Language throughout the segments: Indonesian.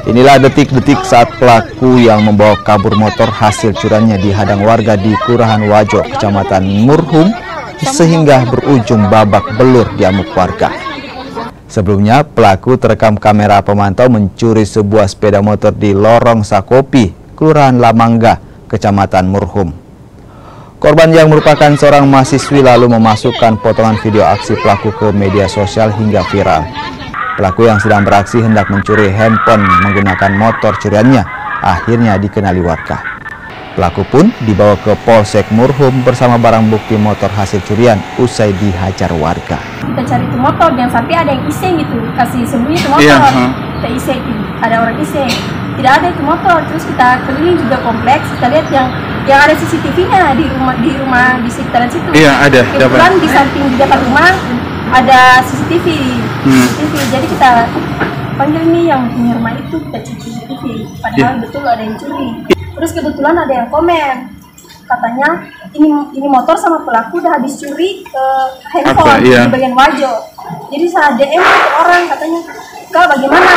Inilah detik-detik saat pelaku yang membawa kabur motor hasil curiannya dihadang warga di Kelurahan Wajo, Kecamatan Murhum, sehingga berujung babak belur di amuk warga. Sebelumnya, pelaku terekam kamera pemantau mencuri sebuah sepeda motor di Lorong Sakopi, Kelurahan Lamangga, Kecamatan Murhum. Korban yang merupakan seorang mahasiswi lalu memasukkan potongan video aksi pelaku ke media sosial hingga viral. Pelaku yang sedang beraksi hendak mencuri handphone menggunakan motor curiannya, akhirnya dikenali warga. Pelaku pun dibawa ke Polsek Murhum bersama barang bukti motor hasil curian usai dihajar warga. Kita cari itu motor, jangan sampai ada yang iseng gitu, kasih sembunyi itu motor. Kita iseng, ada orang iseng. Tidak ada itu motor, terus kita keliling juga kompleks, kita lihat yang ada CCTV-nya di rumah di sekitaran situ. Iya, ada. Kebetulan di samping di depan rumah ada CCTV. Jadi kita panggil ini yang punya rumah itu, kita cek CCTV. Padahal betul ada yang curi. Terus kebetulan ada yang komen, katanya ini motor sama pelaku udah habis curi ke handphone di bagian Wajo. Jadi saya DM ke orang, katanya, "Kak, bagaimana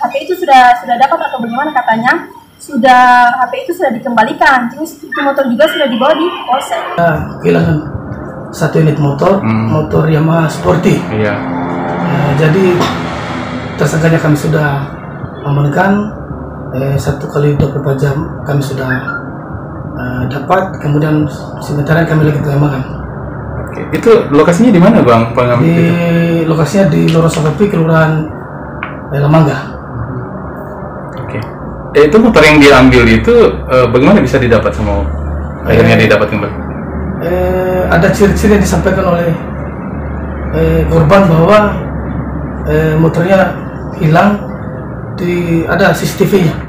HP itu sudah dapat atau bagaimana?" Katanya HP itu sudah dikembalikan. Terus itu motor juga sudah dibawa di polsek. Kehilangan satu unit motor, motor Yamaha Sporty. Jadi tersangkanya kami sudah amankan. 1x24 jam kami sudah dapat, kemudian sementara kami lagi pengembangan. Oke. Itu lokasinya di mana, Bang? Lokasinya di Lorong Sakopi, Kelurahan Lamangga. Oke. Itu motor yang diambil itu bagaimana bisa didapat sama akhirnya didapat kembali? Ada ciri-ciri yang disampaikan oleh korban bahwa motornya hilang, ada CCTV-nya.